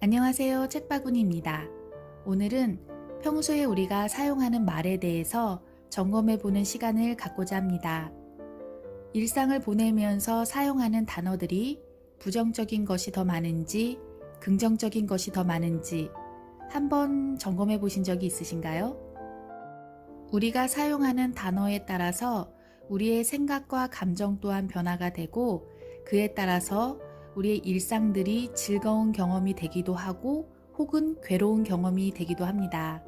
안녕하세요. 책바구니입니다. 오늘은 평소에 우리가 사용하는 말에 대해서 점검해 보는 시간을 갖고자 합니다. 일상을 보내면서 사용하는 단어들이 부정적인 것이 더 많은지 긍정적인 것이 더 많은지 한번 점검해 보신 적이 있으신가요? 우리가 사용하는 단어에 따라서 우리의 생각과 감정 또한 변화가 되고 그에 따라서 우리의 일상들이 즐거운 경험이 되기도 하고 혹은 괴로운 경험이 되기도 합니다.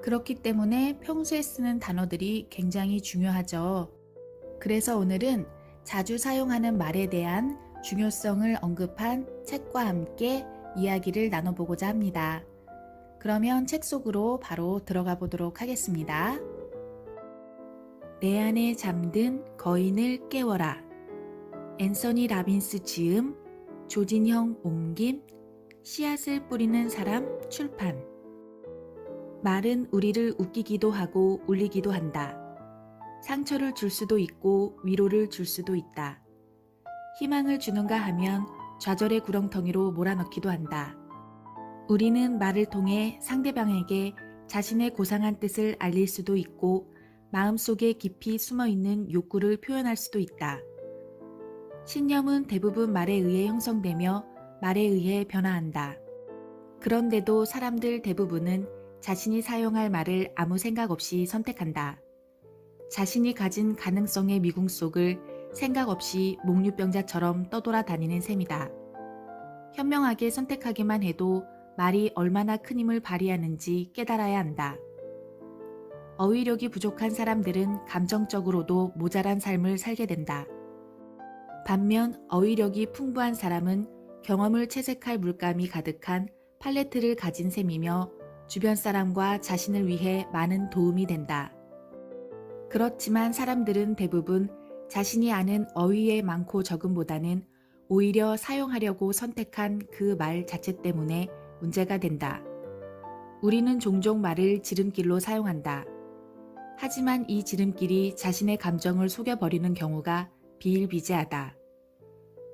그렇기 때문에 평소에 쓰는 단어들이 굉장히 중요하죠. 그래서 오늘은 자주 사용하는 말에 대한 중요성을 언급한 책과 함께 이야기를 나눠보고자 합니다. 그러면 책 속으로 바로 들어가 보도록 하겠습니다. 내 안에 잠든 거인을 깨워라. 앤서니 라빈스 지음, 조진형 옮김, 씨앗을 뿌리는 사람 출판. 말은 우리를 웃기기도 하고 울리기도 한다. 상처를 줄 수도 있고 위로를 줄 수도 있다. 희망을 주는가 하면 좌절의 구렁텅이로 몰아넣기도 한다. 우리는 말을 통해 상대방에게 자신의 고상한 뜻을 알릴 수도 있고 마음속에 깊이 숨어있는 욕구를 표현할 수도 있다. 신념은 대부분 말에 의해 형성되며 말에 의해 변화한다. 그런데도 사람들 대부분은 자신이 사용할 말을 아무 생각 없이 선택한다. 자신이 가진 가능성의 미궁 속을 생각 없이 목류병자처럼 떠돌아다니는 셈이다. 현명하게 선택하기만 해도 말이 얼마나 큰 힘을 발휘하는지 깨달아야 한다. 어휘력이 부족한 사람들은 감정적으로도 모자란 삶을 살게 된다. 반면 어휘력이 풍부한 사람은 경험을 채색할 물감이 가득한 팔레트를 가진 셈이며 주변 사람과 자신을 위해 많은 도움이 된다. 그렇지만 사람들은 대부분 자신이 아는 어휘의 많고 적음보다는 오히려 사용하려고 선택한 그 말 자체 때문에 문제가 된다. 우리는 종종 말을 지름길로 사용한다. 하지만 이 지름길이 자신의 감정을 속여버리는 경우가 비일비재하다.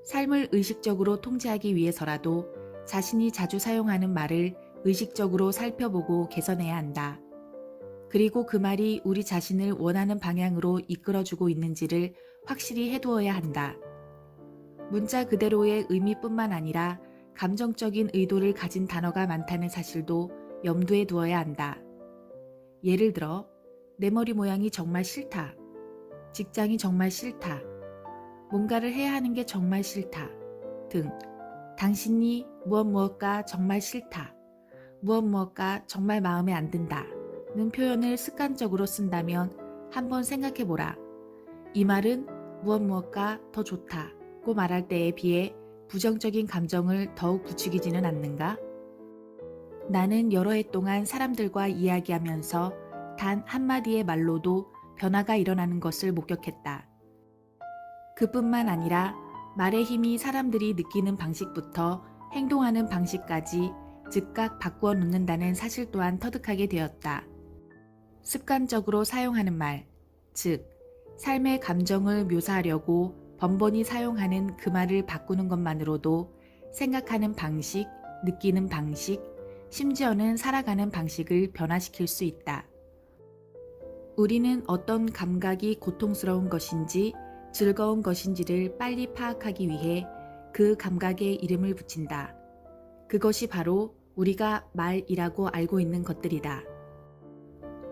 삶을 의식적으로 통제하기 위해서라도 자신이 자주 사용하는 말을 의식적으로 살펴보고 개선해야 한다. 그리고 그 말이 우리 자신을 원하는 방향으로 이끌어주고 있는지를 확실히 해두어야 한다. 문자 그대로의 의미뿐만 아니라 감정적인 의도를 가진 단어가 많다는 사실도 염두에 두어야 한다. 예를 들어, 내 머리 모양이 정말 싫다. 직장이 정말 싫다. 뭔가를 해야 하는 게 정말 싫다. 등 당신이 무엇가 정말 싫다. 무엇가 정말 마음에 안 든다. 는 표현을 습관적으로 쓴다면 한번 생각해보라. 이 말은 무엇가 더 좋다고 말할 때에 비해 부정적인 감정을 더욱 부추기지는 않는가? 나는 여러 해 동안 사람들과 이야기하면서 단 한마디의 말로도 변화가 일어나는 것을 목격했다. 그뿐만 아니라 말의 힘이 사람들이 느끼는 방식부터 행동하는 방식까지 즉각 바꾸어 놓는다는 사실 또한 터득하게 되었다. 습관적으로 사용하는 말, 즉 삶의 감정을 묘사하려고 번번이 사용하는 그 말을 바꾸는 것만으로도 생각하는 방식, 느끼는 방식, 심지어는 살아가는 방식을 변화시킬 수 있다. 우리는 어떤 감각이 고통스러운 것인지 즐거운 것인지를 빨리 파악하기 위해 그 감각에 이름을 붙인다. 그것이 바로 우리가 말이라고 알고 있는 것들이다.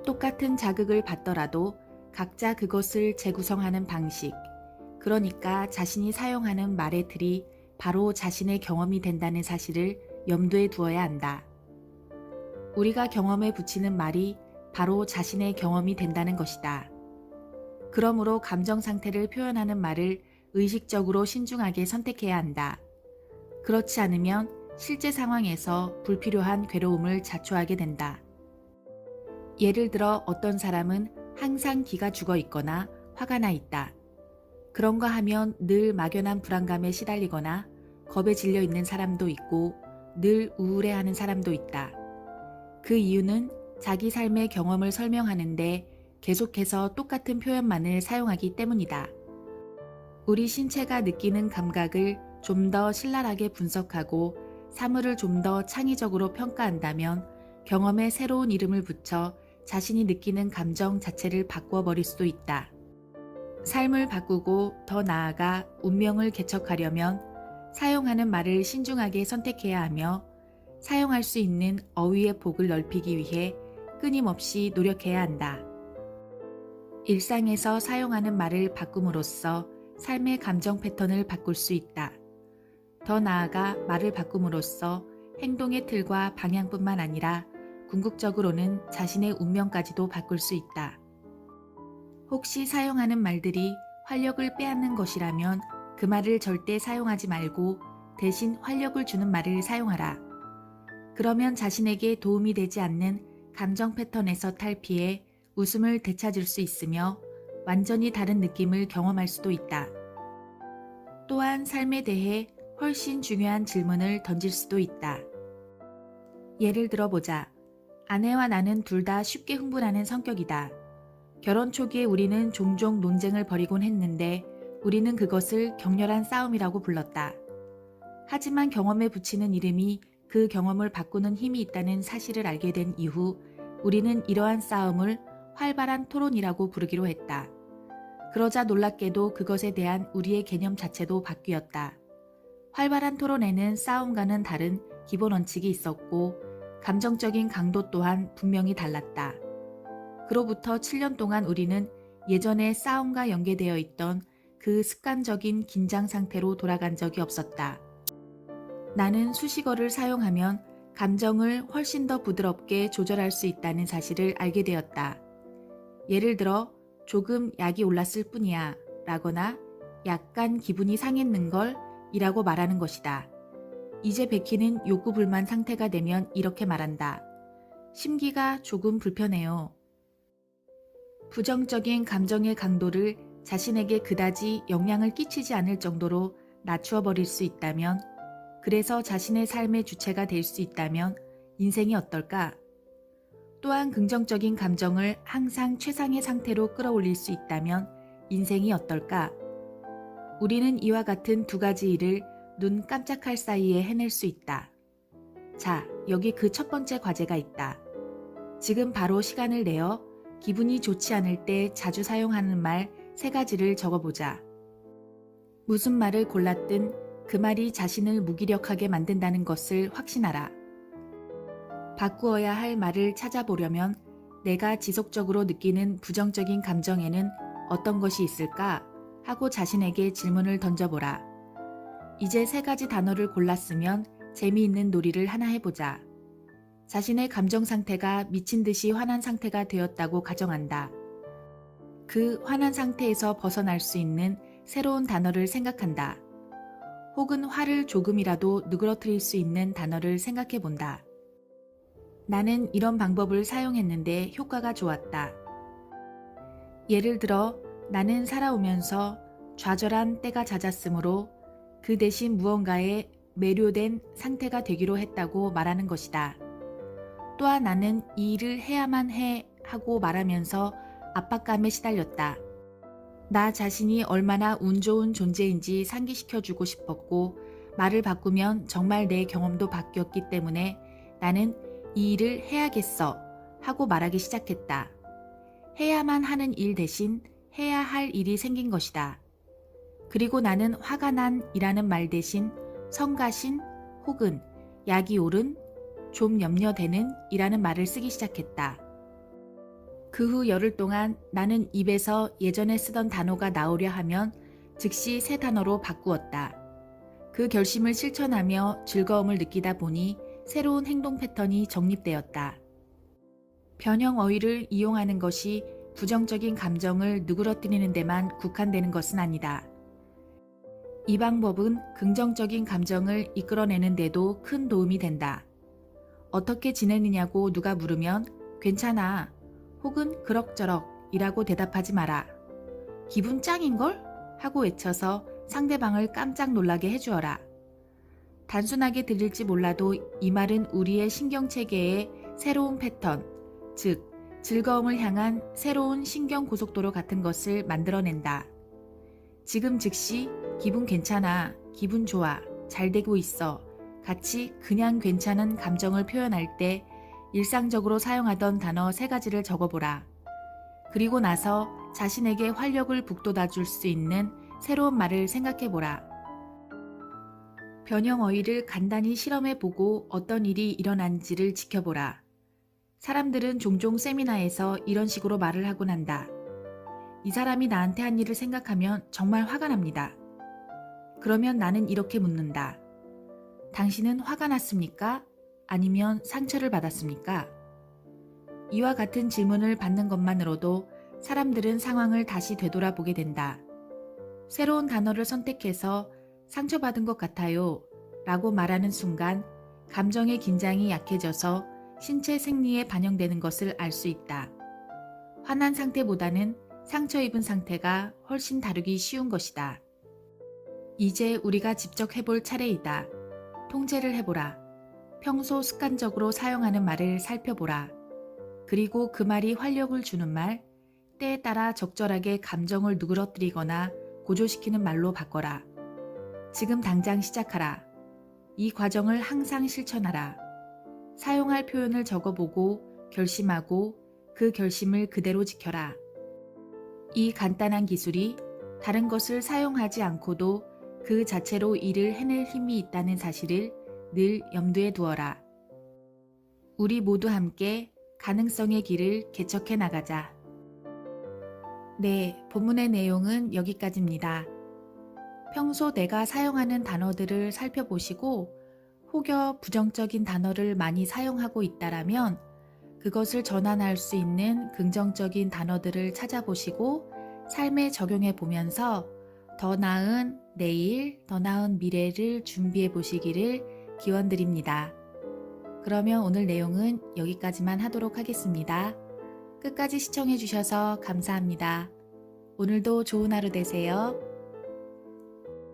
똑같은 자극을 받더라도 각자 그것을 재구성하는 방식, 그러니까 자신이 사용하는 말의 틀이 바로 자신의 경험이 된다는 사실을 염두에 두어야 한다. 우리가 경험에 붙이는 말이 바로 자신의 경험이 된다는 것이다. 그러므로 감정 상태를 표현하는 말을 의식적으로 신중하게 선택해야 한다. 그렇지 않으면 실제 상황에서 불필요한 괴로움을 자초하게 된다. 예를 들어 어떤 사람은 항상 기가 죽어 있거나 화가 나 있다. 그런가 하면 늘 막연한 불안감에 시달리거나 겁에 질려 있는 사람도 있고 늘 우울해하는 사람도 있다. 그 이유는 자기 삶의 경험을 설명하는데 계속해서 똑같은 표현만을 사용하기 때문이다. 우리 신체가 느끼는 감각을 좀 더 신랄하게 분석하고 사물을 좀 더 창의적으로 평가한다면 경험에 새로운 이름을 붙여 자신이 느끼는 감정 자체를 바꾸어 버릴 수도 있다. 삶을 바꾸고 더 나아가 운명을 개척하려면 사용하는 말을 신중하게 선택해야 하며 사용할 수 있는 어휘의 폭을 넓히기 위해 끊임없이 노력해야 한다. 일상에서 사용하는 말을 바꿈으로써 삶의 감정 패턴을 바꿀 수 있다. 더 나아가 말을 바꿈으로써 행동의 틀과 방향뿐만 아니라 궁극적으로는 자신의 운명까지도 바꿀 수 있다. 혹시 사용하는 말들이 활력을 빼앗는 것이라면 그 말을 절대 사용하지 말고 대신 활력을 주는 말을 사용하라. 그러면 자신에게 도움이 되지 않는 감정 패턴에서 탈피해 웃음을 되찾을 수 있으며 완전히 다른 느낌을 경험할 수도 있다. 또한 삶에 대해 훨씬 중요한 질문을 던질 수도 있다. 예를 들어보자. 아내와 나는 둘 다 쉽게 흥분하는 성격이다. 결혼 초기에 우리는 종종 논쟁을 벌이곤 했는데 우리는 그것을 격렬한 싸움이라고 불렀다. 하지만 경험에 붙이는 이름이 그 경험을 바꾸는 힘이 있다는 사실을 알게 된 이후 우리는 이러한 싸움을 활발한 토론이라고 부르기로 했다. 그러자 놀랍게도 그것에 대한 우리의 개념 자체도 바뀌었다. 활발한 토론에는 싸움과는 다른 기본 원칙이 있었고 감정적인 강도 또한 분명히 달랐다. 그로부터 7년 동안 우리는 예전의 싸움과 연계되어 있던 그 습관적인 긴장 상태로 돌아간 적이 없었다. 나는 수식어를 사용하면 감정을 훨씬 더 부드럽게 조절할 수 있다는 사실을 알게 되었다. 예를 들어 조금 약이 올랐을 뿐이야 라거나 약간 기분이 상했는걸 이라고 말하는 것이다. 이제 베키는 욕구불만 상태가 되면 이렇게 말한다. 심기가 조금 불편해요. 부정적인 감정의 강도를 자신에게 그다지 영향을 끼치지 않을 정도로 낮추어 버릴 수 있다면, 그래서 자신의 삶의 주체가 될 수 있다면 인생이 어떨까? 또한 긍정적인 감정을 항상 최상의 상태로 끌어올릴 수 있다면 인생이 어떨까? 우리는 이와 같은 두 가지 일을 눈 깜짝할 사이에 해낼 수 있다. 자, 여기 그 첫 번째 과제가 있다. 지금 바로 시간을 내어 기분이 좋지 않을 때 자주 사용하는 말 3가지를 적어보자. 무슨 말을 골랐든 그 말이 자신을 무기력하게 만든다는 것을 확신하라. 바꾸어야 할 말을 찾아보려면 내가 지속적으로 느끼는 부정적인 감정에는 어떤 것이 있을까 하고 자신에게 질문을 던져보라. 이제 3가지 단어를 골랐으면 재미있는 놀이를 하나 해보자. 자신의 감정 상태가 미친 듯이 화난 상태가 되었다고 가정한다. 그 화난 상태에서 벗어날 수 있는 새로운 단어를 생각한다. 혹은 화를 조금이라도 누그러뜨릴 수 있는 단어를 생각해 본다. 나는 이런 방법을 사용했는데 효과가 좋았다. 예를 들어 나는 살아오면서 좌절한 때가 잦았으므로 그 대신 무언가에 매료된 상태가 되기로 했다고 말하는 것이다. 또한 나는 이 일을 해야만 해 하고 말하면서 압박감에 시달렸다. 나 자신이 얼마나 운 좋은 존재인지 상기시켜주고 싶었고 말을 바꾸면 정말 내 경험도 바뀌었기 때문에 나는 이 일을 해야겠어 하고 말하기 시작했다. 해야만 하는 일 대신 해야 할 일이 생긴 것이다. 그리고 나는 화가 난 이라는 말 대신 성가신 혹은 약이 오른 좀 염려되는 이라는 말을 쓰기 시작했다. 그 후 열흘 동안 나는 입에서 예전에 쓰던 단어가 나오려 하면 즉시 새 단어로 바꾸었다. 그 결심을 실천하며 즐거움을 느끼다 보니 새로운 행동 패턴이 정립되었다. 변형 어휘를 이용하는 것이 부정적인 감정을 누그러뜨리는 데만 국한되는 것은 아니다. 이 방법은 긍정적인 감정을 이끌어내는 데도 큰 도움이 된다. 어떻게 지내느냐고 누가 물으면 괜찮아 혹은 그럭저럭 이라고 대답하지 마라. 기분 짱인걸? 하고 외쳐서 상대방을 깜짝 놀라게 해주어라. 단순하게 들릴지 몰라도 이 말은 우리의 신경체계의 새로운 패턴, 즉 즐거움을 향한 새로운 신경고속도로 같은 것을 만들어낸다. 지금 즉시 기분 괜찮아, 기분 좋아, 잘 되고 있어, 같이 그냥 괜찮은 감정을 표현할 때 일상적으로 사용하던 단어 3가지를 적어보라. 그리고 나서 자신에게 활력을 북돋아 줄 수 있는 새로운 말을 생각해보라. 변형 어휘를 간단히 실험해보고 어떤 일이 일어난지를 지켜보라. 사람들은 종종 세미나에서 이런 식으로 말을 하곤 한다. 이 사람이 나한테 한 일을 생각하면 정말 화가 납니다. 그러면 나는 이렇게 묻는다. 당신은 화가 났습니까? 아니면 상처를 받았습니까? 이와 같은 질문을 받는 것만으로도 사람들은 상황을 다시 되돌아보게 된다. 새로운 단어를 선택해서 상처받은 것 같아요 라고 말하는 순간 감정의 긴장이 약해져서 신체 생리에 반영되는 것을 알 수 있다. 화난 상태보다는 상처 입은 상태가 훨씬 다루기 쉬운 것이다. 이제 우리가 직접 해볼 차례이다. 통제를 해보라. 평소 습관적으로 사용하는 말을 살펴보라. 그리고 그 말이 활력을 주는 말, 때에 따라 적절하게 감정을 누그러뜨리거나 고조시키는 말로 바꿔라. 지금 당장 시작하라. 이 과정을 항상 실천하라. 사용할 표현을 적어보고 결심하고 그 결심을 그대로 지켜라. 이 간단한 기술이 다른 것을 사용하지 않고도 그 자체로 일을 해낼 힘이 있다는 사실을 늘 염두에 두어라. 우리 모두 함께 가능성의 길을 개척해 나가자. 네, 본문의 내용은 여기까지입니다. 평소 내가 사용하는 단어들을 살펴보시고 혹여 부정적인 단어를 많이 사용하고 있다라면 그것을 전환할 수 있는 긍정적인 단어들을 찾아보시고 삶에 적용해 보면서 더 나은 내일, 더 나은 미래를 준비해 보시기를 기원드립니다. 그러면 오늘 내용은 여기까지만 하도록 하겠습니다. 끝까지 시청해 주셔서 감사합니다. 오늘도 좋은 하루 되세요.